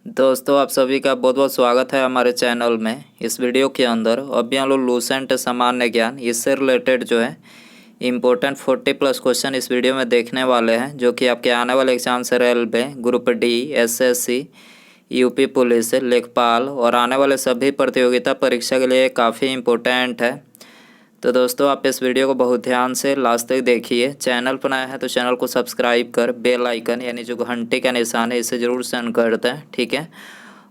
दोस्तों आप सभी का बहुत बहुत स्वागत है हमारे चैनल में। इस वीडियो के अंदर अभी हम लोग लूसेंट सामान्य ज्ञान इससे रिलेटेड जो है इम्पोर्टेंट 40+ क्वेश्चन इस वीडियो में देखने वाले हैं, जो कि आपके आने वाले एग्जाम से railway group D, SSC, UP police, लेखपाल और आने वाले सभी प्रतियोगिता परीक्षा के लिए काफ़ी इम्पोर्टेंट है। तो दोस्तों आप इस वीडियो को बहुत ध्यान से लास्ट तक देखिए। चैनल पर नया है तो चैनल को सब्सक्राइब कर बेल आइकन यानी जो घंटे का निशान है इसे ज़रूर सेंड कर दें, ठीक है।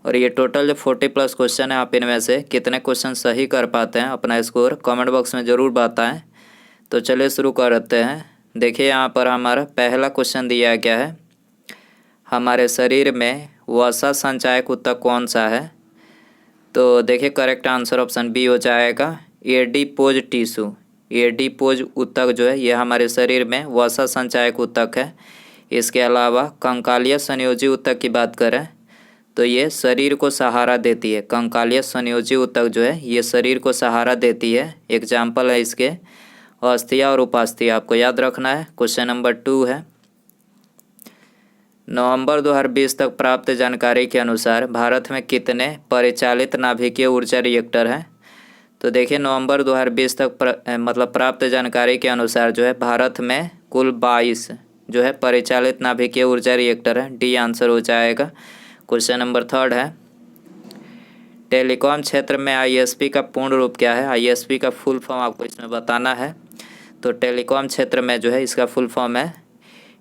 और ये टोटल जो 40+ क्वेश्चन है, आप इनमें से कितने क्वेश्चन सही कर पाते हैं अपना स्कोर कमेंट बॉक्स में ज़रूर बताएं। तो चलिए शुरू करते हैं। देखिए यहाँ पर हमारा पहला क्वेश्चन दिया गया है, हमारे शरीर में वसा संचायक ऊतक कौन सा है। तो देखिए करेक्ट आंसर ऑप्शन बी हो जाएगा, एडिपोज टिश्यू। एडिपोज ऊतक जो है ये हमारे शरीर में वसा संचायक ऊतक है। इसके अलावा कंकालीय संयोजी ऊतक की बात करें तो ये शरीर को सहारा देती है। कंकालीय संयोजी ऊतक जो है ये शरीर को सहारा देती है। एग्जाम्पल है इसके अस्थिया और उपास्थ्या, आपको याद रखना है। क्वेश्चन नंबर 2 है, नवंबर 2020 तक प्राप्त जानकारी के अनुसार भारत में कितने परिचालित नाभिकीय ऊर्जा रिएक्टर हैं। तो देखिए नवंबर 2020 तक प्राप्त जानकारी के अनुसार जो है भारत में कुल 22 जो है परिचालित नाभिकीय ऊर्जा रिएक्टर है। डी आंसर हो जाएगा। क्वेश्चन नंबर 3 है, टेलीकॉम क्षेत्र में आईएसपी का पूर्ण रूप क्या है। आईएसपी का फुल फॉर्म आपको इसमें बताना है। तो टेलीकॉम क्षेत्र में जो है इसका फुल फॉर्म है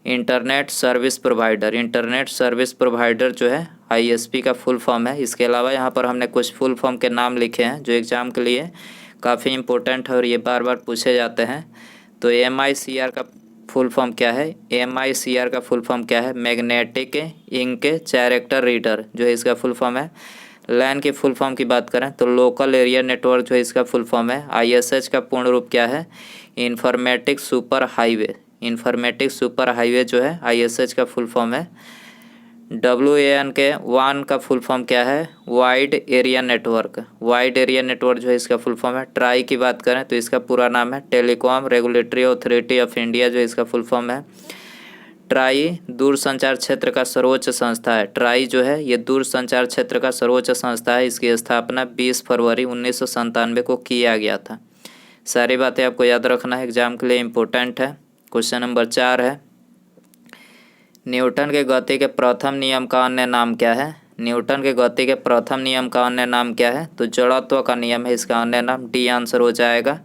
internet service provider. Internet service provider जो है आईएसपी का फुल फॉर्म है। इसके अलावा यहाँ पर हमने कुछ फुल फॉर्म के नाम लिखे हैं जो एग्ज़ाम के लिए काफ़ी इम्पोर्टेंट है और ये बार बार पूछे जाते हैं। तो एमआईसीआर का फुल फॉर्म क्या है। एमआईसीआर का फुल फॉर्म क्या है, मैग्नेटिक इंक कैरेक्टर रीडर जो है इसका फुल फॉर्म है। लैन की फुल फॉर्म की बात करें तो लोकल एरिया नेटवर्क जो है इसका फुल फॉर्म है। आईएसएच का पूर्ण रूप क्या है, informatic super highway. Informatic super highway जो है आईएसएच का फुल फॉर्म है। WAN के वान का फुल फॉर्म क्या है, wide area network. Wide area network जो है इसका फुल फॉर्म है। ट्राई की बात करें तो इसका पूरा नाम है telecom regulatory authority of India जो इसका फुल फॉर्म है। ट्राई दूरसंचार क्षेत्र का सर्वोच्च संस्था है। ट्राई जो है ये दूरसंचार क्षेत्र का सर्वोच्च संस्था है। इसकी स्थापना 20 फरवरी 1997 को किया गया था। सारी बातें आपको याद रखना है, एग्जाम के लिए इम्पोर्टेंट है। क्वेश्चन नंबर 4 है, न्यूटन के गति के प्रथम नियम का अन्य नाम क्या है। न्यूटन के गति के प्रथम नियम का अन्य नाम क्या है। तो जड़त्व का नियम है इसका अन्य नाम। डी आंसर हो जाएगा।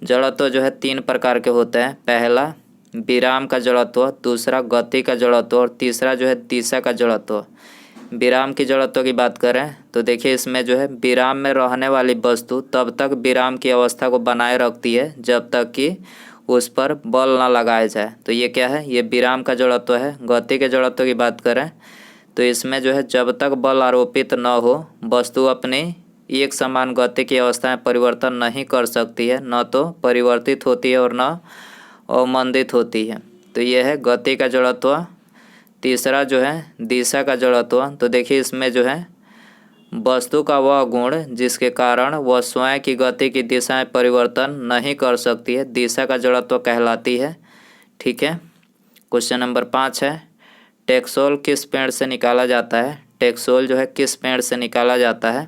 जड़त्व जो है 3 प्रकार के होते हैं। पहला विराम का जड़त्व, दूसरा गति का जड़त्व और तीसरा जो है दिशा का जड़त्व। विराम की जड़त्व की बात करें तो देखिए इसमें जो है विराम में रहने वाली वस्तु तब तक विराम की अवस्था को बनाए रखती है जब तक कि उस पर बल न लगाया जाए। तो ये क्या है, ये विराम का जड़त्व है। गति के जड़त्व की बात करें तो इसमें जो है जब तक बल आरोपित न हो वस्तु अपनी एक समान गति की अवस्था में परिवर्तन नहीं कर सकती है, न तो परिवर्तित होती है और न अवमंदित होती है। तो ये है गति का जड़त्व। तीसरा जो है दिशा का जड़त्व। तो देखिए इसमें जो है वस्तु का वह गुण जिसके कारण वह स्वयं की गति की दिशा में परिवर्तन नहीं कर सकती है, दिशा का जड़त्व कहलाती है, ठीक है। क्वेश्चन नंबर 5 है, टेक्सोल किस पेड़ से निकाला जाता है। टेक्सोल जो है किस पेड़ से निकाला जाता है।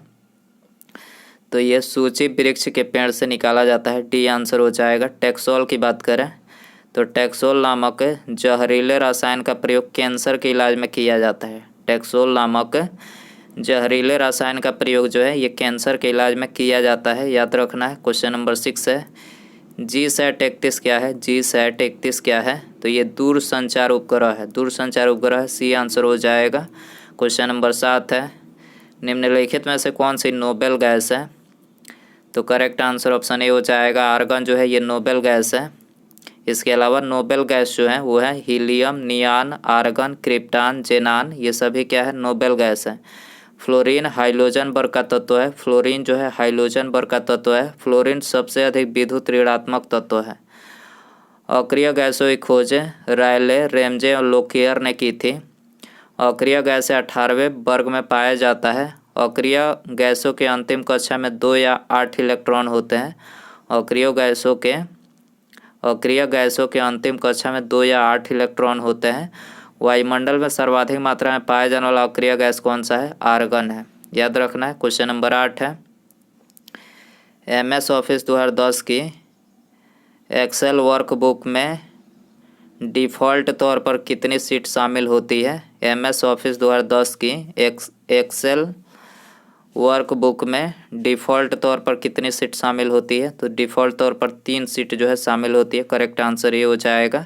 तो ये सूची वृक्ष के पेड़ से निकाला जाता है। डी आंसर हो जाएगा। टेक्सोल की बात करें तो टेक्सोल नामक जहरीले रसायन का प्रयोग कैंसर के इलाज में किया जाता है। टेक्सोल नामक जहरीले रसायन का प्रयोग जो है ये कैंसर के इलाज में किया जाता है, याद रखना है। क्वेश्चन नंबर 6 है, GSAT-31 क्या है। GSAT-31 क्या है। तो ये दूर संचार उपग्रह है। दूर संचार उपग्रह, सी आंसर हो जाएगा। क्वेश्चन नंबर 7 है, निम्नलिखित में से कौन सी नोबेल गैस है। तो करेक्ट आंसर ऑप्शन ए हो जाएगा, आर्गन जो है ये नोबेल गैस है। इसके अलावा नोबेल गैस जो है वो है हीलियम, नियान, आर्गन, क्रिप्टान, जेनान, ये सभी क्या है, नोबेल गैस है। फ्लोरीन हाइड्रोजन वर्ग का तत्व है। फ्लोरीन जो है हाइड्रोजन वर्ग का तत्व है। फ्लोरीन सबसे अधिक विद्युत ऋणात्मक तत्व है। अक्रिय गैसों की खोज रायले, रेमजे और लोकियर ने की थी। अक्रिय गैस 18वें वर्ग में पाया जाता है। अक्रिय गैसों के अंतिम कक्षा में 2 या 8 इलेक्ट्रॉन होते हैं। अक्रिय गैसों के अंतिम कक्षा में 2 या 8 इलेक्ट्रॉन होते हैं। वायुमंडल में सर्वाधिक मात्रा में पाया जाने वाला अक्रिय गैस कौन सा है? आर्गन है, याद रखना है। क्वेश्चन नंबर 8 है, MS ऑफिस 2010 की एक्सेल वर्कबुक में डिफ़ॉल्ट तौर पर कितनी सीट शामिल होती है? MS ऑफिस 2010 की एक्सेल वर्कबुक में डिफ़ॉल्ट तौर पर कितनी सीट शामिल होती है? तो डिफ़ॉल्ट तौर पर 3 सीट जो है शामिल होती है। करेक्ट आंसर ये हो जाएगा।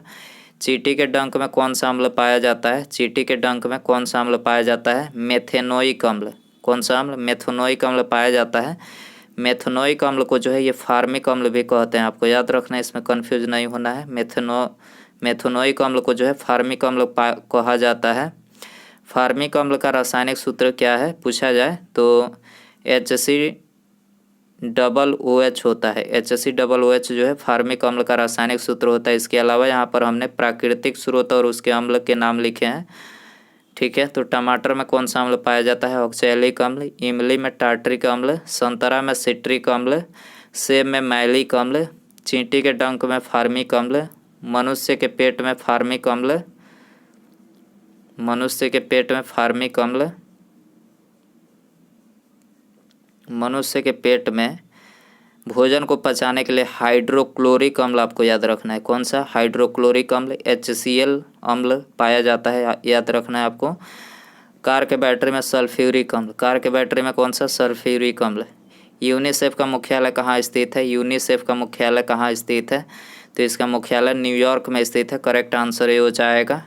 चींटी के डंक में कौन सा अम्ल पाया जाता है? चींटी के डंक में कौन सा अम्ल पाया जाता है? मेथेनोइक अम्ल। कौन सा अम्ल? मेथेनोइक अम्ल पाया जाता है। मेथेनोइक अम्ल को जो है ये फार्मिक अम्ल भी कहते हैं, आपको याद रखना है, इसमें कन्फ्यूज नहीं होना है। मेथेनोइक अम्ल को जो है फार्मिक अम्ल कहा जाता है। फार्मिक अम्ल का रासायनिक सूत्र क्या है पूछा जाए तो HCOOH होता है। HCOOH जो है फार्मिक अम्ल का रासायनिक सूत्र होता है। इसके अलावा यहाँ पर हमने प्राकृतिक स्रोत और उसके अम्ल के नाम लिखे हैं, ठीक है। तो टमाटर में कौन सा अम्ल पाया जाता है? ऑक्सैलिक अम्ल। इमली में टार्ट्रिक अम्ल। संतरा में सिट्रिक अम्ल। सेब में मैलिक अम्ल। चींटी के डंक में फार्मिक अम्ल। मनुष्य के पेट में फार्मिक अम्ल। मनुष्य के पेट में फार्मिक अम्ल। मनुष्य के पेट में भोजन को पचाने के लिए हाइड्रोक्लोरिक अम्ल आपको याद रखना है। कौन सा? हाइड्रोक्लोरिक अम्ल, HCl अम्ल पाया जाता है, याद रखना है आपको। कार के बैटरी में सल्फ्यूरिक अम्ल। कार के बैटरी में कौन सा? सल्फ्यूरिक अम्ल। यूनिसेफ का मुख्यालय कहाँ स्थित है? यूनिसेफ का मुख्यालय कहाँ स्थित है? तो इसका मुख्यालय न्यूयॉर्क में स्थित है। करेक्ट आंसर ये हो जाएगा।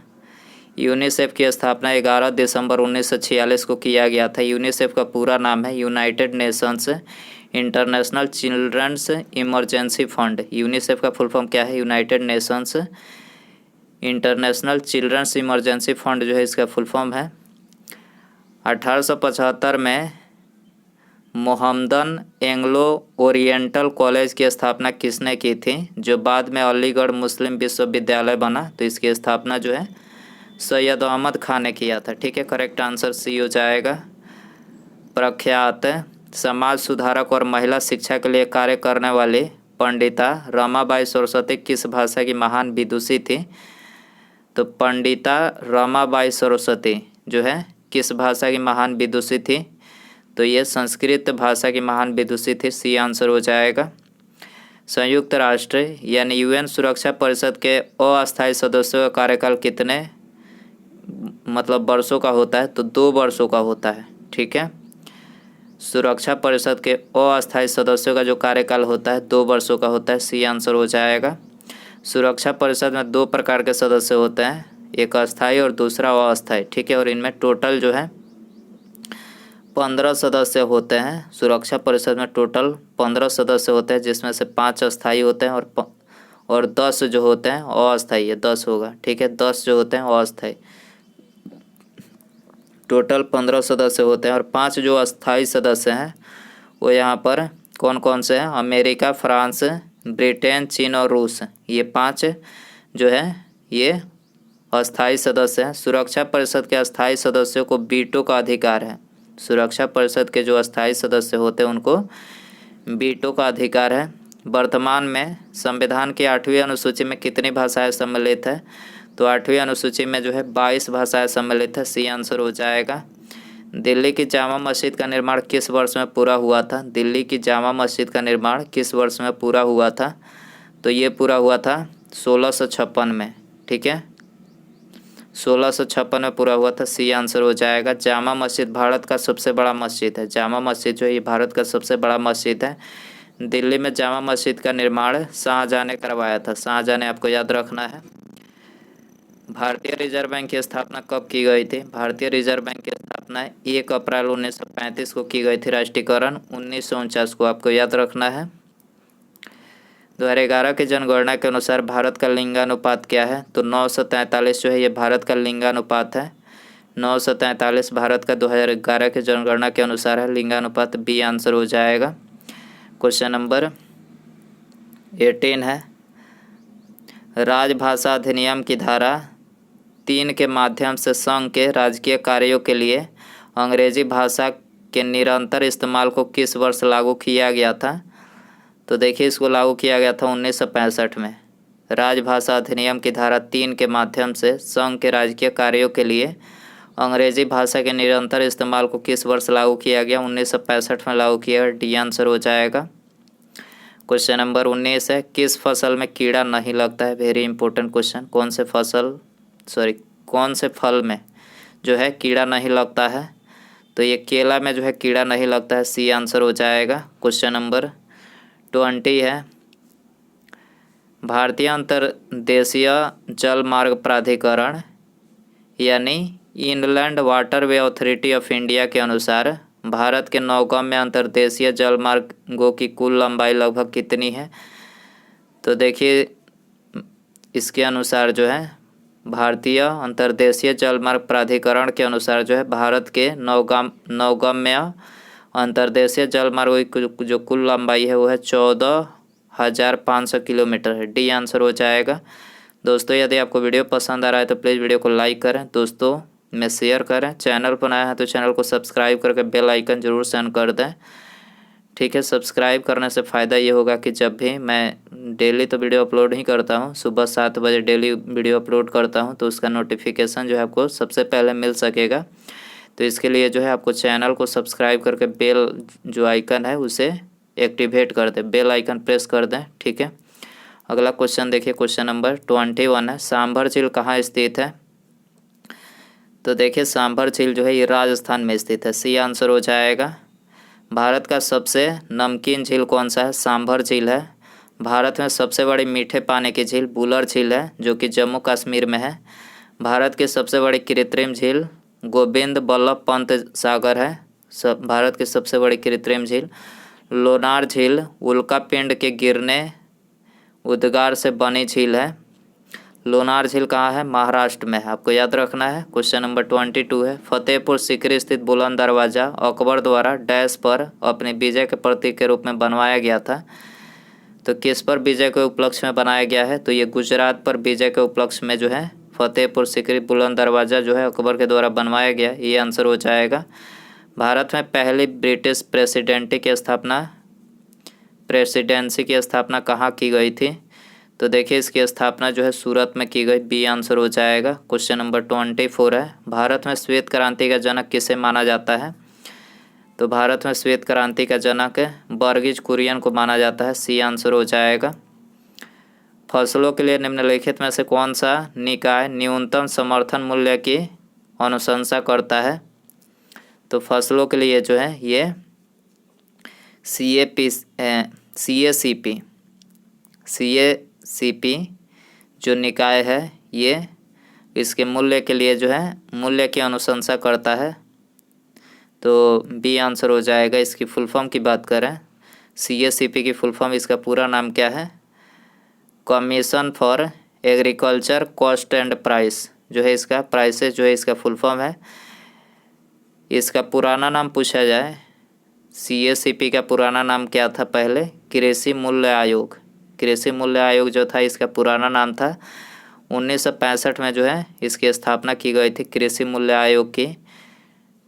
यूनिसेफ की स्थापना 11 दिसंबर 1946 को किया गया था। यूनिसेफ का पूरा नाम है United Nations International Children's Emergency Fund. UNICEF का फुल फॉर्म क्या है? United Nations International Children's Emergency Fund जो है इसका फुल फॉर्म है। 1875 में मोहम्मदन एंग्लो ओरिएंटल कॉलेज की स्थापना किसने की थी, जो बाद में अलीगढ़ मुस्लिम विश्वविद्यालय बना? तो इसकी स्थापना जो है सैयद अहमद खान ने किया था, ठीक है। करेक्ट आंसर सी हो जाएगा। प्रख्यात समाज सुधारक और महिला शिक्षा के लिए कार्य करने वाली पंडिता रमाबाई सरस्वती किस भाषा की महान विदुषी थी? तो पंडिता रमाबाई सरस्वती जो है किस भाषा की महान विदुषी थी? तो ये संस्कृत भाषा की महान विदुषी थी। सी आंसर हो जाएगा। संयुक्त राष्ट्र यानी UN सुरक्षा परिषद के अस्थायी सदस्यों का कार्यकाल कितने वर्षों का होता है? तो 2 वर्षों का होता है, ठीक है। सुरक्षा परिषद के अस्थायी सदस्यों का जो कार्यकाल होता है 2 वर्षों का होता है। सी आंसर हो जाएगा। सुरक्षा परिषद में 2 प्रकार के सदस्य होते हैं, एक अस्थायी और दूसरा अस्थायी, ठीक है। और इनमें टोटल जो है 15 सदस्य होते हैं। सुरक्षा परिषद में टोटल 15 सदस्य होते हैं, जिसमें से 5 अस्थायी होते हैं और 10 जो होते हैं अस्थायी। 10 होगा, ठीक है। 10 जो होते हैं अस्थायी। टोटल 15 सदस्य होते हैं और 5 जो अस्थायी सदस्य हैं वो यहाँ पर कौन कौन से हैं? अमेरिका, फ्रांस, ब्रिटेन, चीन और रूस। ये 5 जो है ये अस्थायी सदस्य हैं। सुरक्षा परिषद के अस्थायी सदस्यों को वीटो का अधिकार है। सुरक्षा परिषद के जो अस्थायी सदस्य होते हैं उनको वीटो का अधिकार है। वर्तमान में संविधान की 8वीं अनुसूची में कितनी भाषाएं सम्मिलित है? तो 8वीं अनुसूची में जो है 22 भाषाएं सम्मिलित है। सी आंसर हो जाएगा। दिल्ली की जामा मस्जिद का निर्माण किस वर्ष में पूरा हुआ था? दिल्ली की जामा मस्जिद का निर्माण किस वर्ष में पूरा हुआ था? तो ये पूरा हुआ था 1656 में, ठीक है। 1656 में पूरा हुआ था। सी आंसर हो जाएगा। जामा मस्जिद भारत का सबसे बड़ा मस्जिद है। जामा मस्जिद जो है ये भारत का सबसे बड़ा मस्जिद है। दिल्ली में जामा मस्जिद का निर्माण शाहजहाँ ने करवाया था। शाहजहाँ ने, आपको याद रखना है। भारतीय रिजर्व बैंक की स्थापना कब की गई थी? भारतीय रिजर्व बैंक की स्थापना 1 अप्रैल 1935 को की गई थी। राष्ट्रीयकरण 1949 को, आपको याद रखना है। 2011 की जनगणना के अनुसार भारत का लिंगानुपात क्या है? तो 9:43 जो है ये भारत का लिंगानुपात है। 9:43 भारत का 2011 की जनगणना के अनुसार है लिंगानुपात। बी आंसर हो जाएगा। क्वेश्चन नंबर 18 है, राजभाषा अधिनियम की धारा 3 के माध्यम से संघ के राजकीय कार्यों के लिए अंग्रेजी भाषा के निरंतर इस्तेमाल को किस वर्ष लागू किया गया था? तो देखिए इसको लागू किया गया था 1965 में। राजभाषा अधिनियम की धारा 3 के माध्यम से संघ के राजकीय कार्यों के लिए अंग्रेजी भाषा के निरंतर इस्तेमाल को किस वर्ष लागू किया गया? 1965 में लागू किया गया। डी आंसर हो जाएगा। क्वेश्चन नंबर 19 है, किस फसल में कीड़ा नहीं लगता है? Very important question. कौन से फल में जो है कीड़ा नहीं लगता है? तो ये केला में जो है कीड़ा नहीं लगता है। सी आंसर हो जाएगा। क्वेश्चन नंबर 20 है, भारतीय अंतर्देशीय जल मार्ग प्राधिकरण यानी inland waterway authority of India के अनुसार भारत के नौगम्य अंतर्देशीय जल मार्गों की कुल लंबाई लगभग कितनी है? तो देखिए, इसके अनुसार जो है भारतीय अंतर्देशीय जल मार्ग प्राधिकरण के अनुसार जो है भारत के नौगम्य अंतर्देशीय जल मार्गों की जो कुल लंबाई है वो है 14,500 किलोमीटर है। डी आंसर हो जाएगा। दोस्तों, यदि आपको वीडियो पसंद आ रहा है तो प्लीज़ वीडियो को लाइक करें, दोस्तों में शेयर करें। चैनल पर नया है तो चैनल को सब्सक्राइब करके बेल आइकन जरूर सेंड कर दें। ठीक है, सब्सक्राइब करने से फ़ायदा ये होगा कि जब भी मैं डेली तो वीडियो अपलोड ही करता हूँ, सुबह 7 बजे डेली वीडियो अपलोड करता हूँ, तो उसका नोटिफिकेशन जो है आपको सबसे पहले मिल सकेगा। तो इसके लिए जो है आपको चैनल को सब्सक्राइब करके बेल जो आइकन है उसे एक्टिवेट कर दें, बेल आइकन प्रेस कर दें। ठीक है, अगला क्वेश्चन देखिए, क्वेश्चन नंबर 21 है, सांभर झील कहाँ स्थित है? तो देखिए, सांभर झील जो है ये राजस्थान में स्थित है। सी आंसर हो जाएगा। भारत का सबसे नमकीन झील कौन सा है? सांभर झील है। भारत में सबसे बड़ी मीठे पानी की झील बुलर झील है जो कि जम्मू कश्मीर में है। भारत की सबसे बड़ी कृत्रिम झील गोविंद बल्लभ पंत सागर है। भारत की सबसे बड़ी कृत्रिम झील लोनार झील उल्कापिंड के गिरने उद्गार से बनी झील है। लोनार झील कहाँ है? महाराष्ट्र में है, आपको याद रखना है। क्वेश्चन नंबर 22 है, फतेहपुर सीकरी स्थित बुलंद दरवाज़ा अकबर द्वारा डैश पर अपने विजय के प्रतीक के रूप में बनवाया गया था। तो किस पर विजय के उपलक्ष्य में बनाया गया है? तो ये गुजरात पर विजय के उपलक्ष्य में जो है फतेहपुर सीकरी बुलंद दरवाज़ा जो है अकबर के द्वारा बनवाया गया। ये आंसर हो जाएगा। भारत में पहली ब्रिटिश प्रेसिडेंसी की स्थापना कहाँ की गई थी? तो देखिए, इसकी स्थापना जो है सूरत में की गई। बी आंसर हो जाएगा। क्वेश्चन नंबर 24 है, भारत में श्वेत क्रांति का जनक किसे माना जाता है? तो भारत में श्वेत क्रांति का जनक वर्गीज कुरियन को माना जाता है। सी आंसर हो जाएगा। फसलों के लिए निम्नलिखित में से कौन सा निकाय न्यूनतम समर्थन मूल्य की अनुशंसा करता है? तो फसलों के लिए जो है ये CACP जो निकाय है ये इसके मूल्य के लिए जो है मूल्य की अनुशंसा करता है। तो बी आंसर हो जाएगा। इसकी फुल फॉर्म की बात करें, CACP की फुल फॉर्म, इसका पूरा नाम क्या है? Commission for agriculture cost and price जो है इसका प्राइसेस जो है इसका फुल फॉर्म है। इसका पुराना नाम पूछा जाए, CACP का पुराना नाम क्या था पहले? कृषि मूल्य आयोग। कृषि मूल्य आयोग जो था इसका पुराना नाम था। 1965 में जो है इसकी स्थापना की गई थी कृषि मूल्य आयोग की।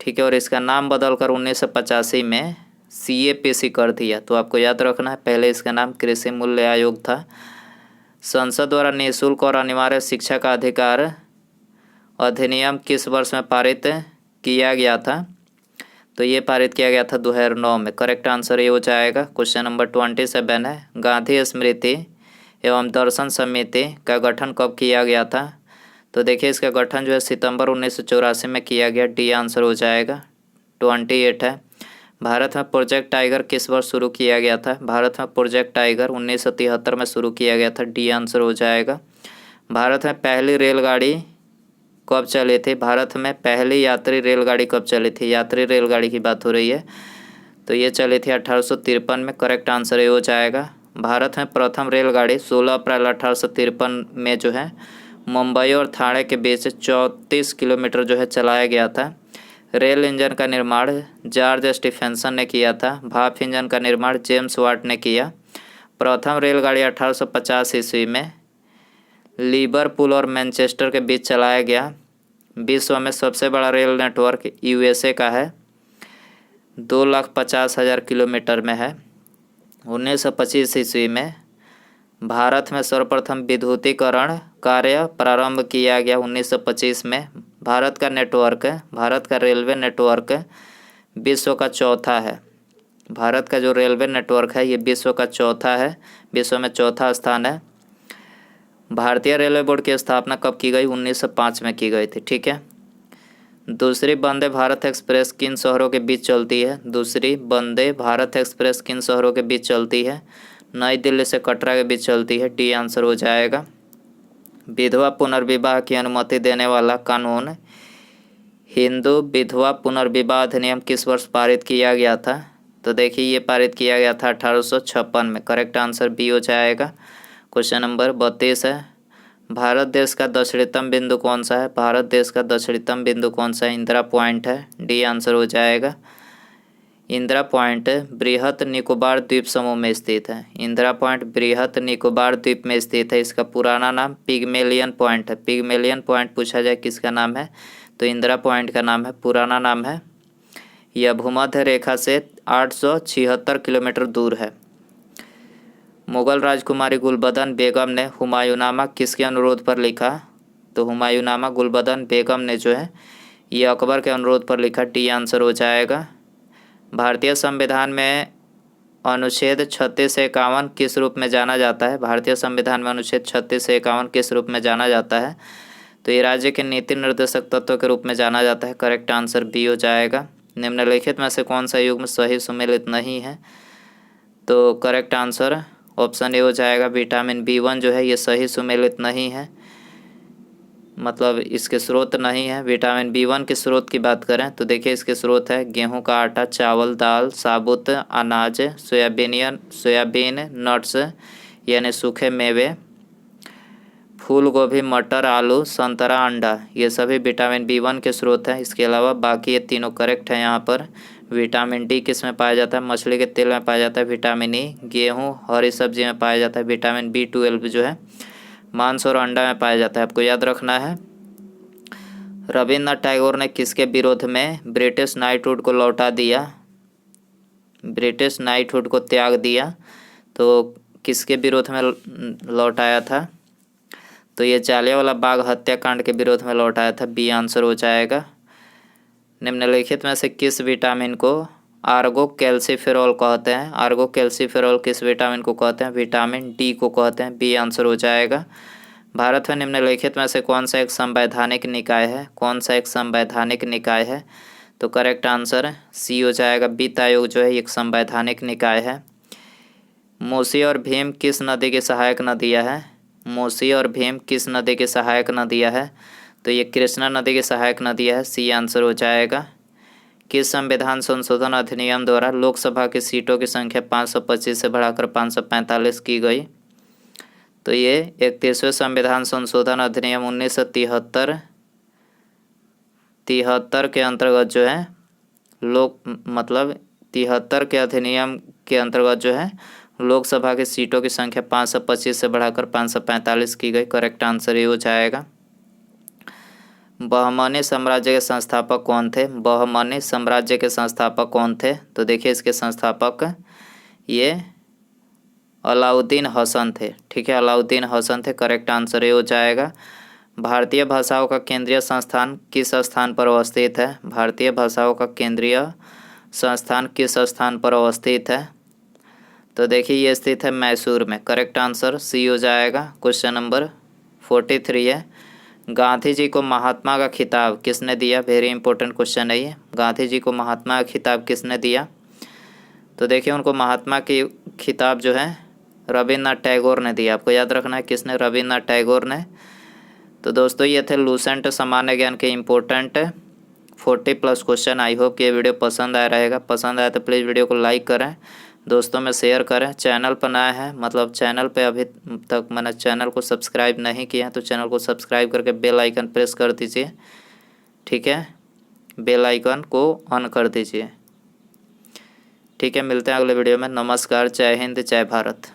ठीक है, और इसका नाम बदलकर 1985 में CAPC कर दिया। तो आपको याद रखना है, पहले इसका नाम कृषि मूल्य आयोग था। संसद द्वारा निःशुल्क और अनिवार्य शिक्षा का अधिकार अधिनियम किस वर्ष में पारित किया गया था? तो ये पारित किया गया था 2009 में। करेक्ट आंसर ये हो जाएगा। क्वेश्चन नंबर 27 है, गांधी स्मृति एवं दर्शन समिति का गठन कब किया गया था? तो देखिए, इसका गठन जो है सितंबर 1984 में किया गया। डी आंसर हो जाएगा। 28 है, भारत में प्रोजेक्ट टाइगर किस वर्ष शुरू किया गया था? भारत में प्रोजेक्ट टाइगर 1973 में शुरू किया गया था। डी आंसर हो जाएगा। भारत में पहली रेलगाड़ी कब चली थी? भारत में पहली यात्री रेलगाड़ी कब चली थी? यात्री रेलगाड़ी की बात हो रही है, तो ये चली थी 1853 में। करेक्ट आंसर ये हो जाएगा। भारत में प्रथम रेलगाड़ी 16 अप्रैल 1853 में जो है मुंबई और ठाणे के बीच 34 किलोमीटर जो है चलाया गया था। रेल इंजन का निर्माण जॉर्ज स्टीफेंसन ने किया था। भाप इंजन का निर्माण जेम्स वाट ने किया। प्रथम रेलगाड़ी 1850 ईस्वी में लिवरपूल और मैनचेस्टर के बीच चलाया गया। विश्व में सबसे बड़ा रेल नेटवर्क USA का है, 2,50,000 किलोमीटर में है। 1925 ईस्वी में भारत में सर्वप्रथम विद्युतीकरण कार्य प्रारंभ किया गया 1925 में। भारत का रेलवे नेटवर्क विश्व का चौथा है। भारत का जो रेलवे नेटवर्क है ये विश्व का चौथा है, विश्व में चौथा स्थान है। भारतीय रेलवे बोर्ड की स्थापना कब की गई? 1905 में की गई थी। ठीक है। दूसरी वंदे भारत एक्सप्रेस किन शहरों के बीच चलती है? दूसरी वंदे भारत एक्सप्रेस किन शहरों के बीच चलती है? नई दिल्ली से कटरा के बीच चलती है। डी आंसर हो जाएगा। विधवा पुनर्विवाह की अनुमति देने वाला कानून हिंदू विधवा पुनर्विवाह अधिनियम किस वर्ष पारित किया गया था? तो देखिए ये पारित किया गया था 1856 में। करेक्ट आंसर बी हो जाएगा। क्वेश्चन नंबर 32 है, भारत देश का दक्षिणतम बिंदु कौन सा है? भारत देश का दक्षिणतम बिंदु कौन सा है? इंदिरा पॉइंट है। डी आंसर हो जाएगा। इंदिरा पॉइंट बृहत निकोबार द्वीप समूह में स्थित है। इंदिरा पॉइंट बृहत निकोबार द्वीप में स्थित है। इसका पुराना नाम पिग्मेलियन पॉइंट है। पिग्मेलियन पॉइंट पूछा जाए किसका नाम है तो इंदिरा पॉइंट का नाम है, पुराना नाम है। यह भूमध्य रेखा से 876 किलोमीटर दूर है। मुगल राजकुमारी गुलबदन बेगम ने हुमायूंनामा किसके अनुरोध पर लिखा? तो हुमायूंनामा गुलबदन बेगम ने जो है ये अकबर के अनुरोध पर लिखा। डी आंसर हो जाएगा। भारतीय संविधान में अनुच्छेद 36 से 51 किस रूप में जाना जाता है? भारतीय संविधान में अनुच्छेद 36 से 51 किस रूप में जाना जाता है? तो ये राज्य के नीति निर्देशक तत्व के रूप में जाना जाता है। करेक्ट आंसर बी हो जाएगा। निम्नलिखित में से कौन सा युग्म सही सुमेलित नहीं है? तो करेक्ट आंसर ऑप्शन ए हो जाएगा। विटामिन B1 जो है ये सही सुमेलित नहीं है, मतलब इसके स्रोत नहीं है। विटामिन B1 के स्रोत की बात करें तो देखिए इसके स्रोत है गेहूं का आटा, चावल, दाल, साबुत अनाज, सोयाबीन, नट्स यानी सूखे मेवे, फूल गोभी, मटर, आलू, संतरा, अंडा, ये सभी विटामिन B1 के स्रोत हैं। इसके अलावा बाकी ये तीनों करेक्ट है। यहाँ पर विटामिन डी किस में पाया जाता है? मछली के तेल में पाया जाता है। विटामिन ई गेहूं हरी सब्जी में पाया जाता है। विटामिन B12 जो है मांस और अंडा में पाया जाता है। आपको याद रखना है। रविन्द्रनाथ टैगोर ने किसके विरोध में ब्रिटिश नाइटहुड को लौटा दिया? ब्रिटिश नाइटहुड को त्याग दिया तो किसके विरोध में लौटाया था? तो ये जालियांवाला बाग हत्याकांड के विरोध में लौटाया था। बी आंसर हो जाएगा। निम्नलिखित में से किस विटामिन को आर्गो कैल्सीफेरॉल कहते हैं? आर्गो कैल्सीफेरॉल किस विटामिन को कहते हैं? विटामिन डी को कहते हैं। बी आंसर हो जाएगा। भारत में निम्नलिखित में से कौन सा एक संवैधानिक निकाय है? कौन सा एक संवैधानिक निकाय है? तो करेक्ट आंसर सी हो जाएगा। वित्त आयोग जो है एक संवैधानिक निकाय है। मूसी और भीम किस नदी की सहायक नदियाँ है? मूसी और भीम किस नदी की सहायक नदियाँ है? तो ये कृष्णा नदी की सहायक नदी है। सी आंसर हो जाएगा। किस संविधान संशोधन अधिनियम द्वारा लोकसभा की सीटों की संख्या 525 से बढ़ाकर 545 की गई? तो ये 31वें संविधान संशोधन अधिनियम 1973 के अंतर्गत जो है 73 के अधिनियम के अंतर्गत जो है लोकसभा की सीटों की संख्या 525 से बढ़ाकर 545 की गई। करेक्ट आंसर ये हो जाएगा। बहमनी साम्राज्य के संस्थापक कौन थे? बहमनी साम्राज्य के संस्थापक कौन थे? तो देखिए इसके संस्थापक ये अलाउद्दीन हसन थे। ठीक है, अलाउद्दीन हसन थे। करेक्ट आंसर ये हो जाएगा। भारतीय भाषाओं का केंद्रीय संस्थान किस स्थान पर अवस्थित है? भारतीय भाषाओं का केंद्रीय संस्थान किस स्थान पर अवस्थित है? तो देखिए ये स्थित है मैसूर में। करेक्ट आंसर सी हो जाएगा। क्वेश्चन नंबर 43 है, गांधी जी को महात्मा का खिताब किसने दिया? वेरी इंपॉर्टेंट क्वेश्चन है ये। गांधी जी को महात्मा का खिताब किसने दिया? तो देखिए उनको महात्मा की खिताब जो है रविन्द्रनाथ टैगोर ने दिया। आपको याद रखना है किसने? रविन्द्रनाथ टैगोर ने। तो दोस्तों ये थे लूसेंट सामान्य ज्ञान के इम्पोर्टेंट 40+ क्वेश्चन। आई होप कि ये वीडियो पसंद आया रहेगा। पसंद आया तो प्लीज़ वीडियो को लाइक करें, दोस्तों में शेयर करें। चैनल पर नया है, मतलब चैनल पे अभी तक मैंने चैनल को सब्सक्राइब नहीं किया तो चैनल को सब्सक्राइब करके बेल आइकन प्रेस कर दीजिए। ठीक है, बेल आइकन को ऑन कर दीजिए। ठीक है, मिलते हैं अगले वीडियो में। नमस्कार, जय हिंद, जय भारत।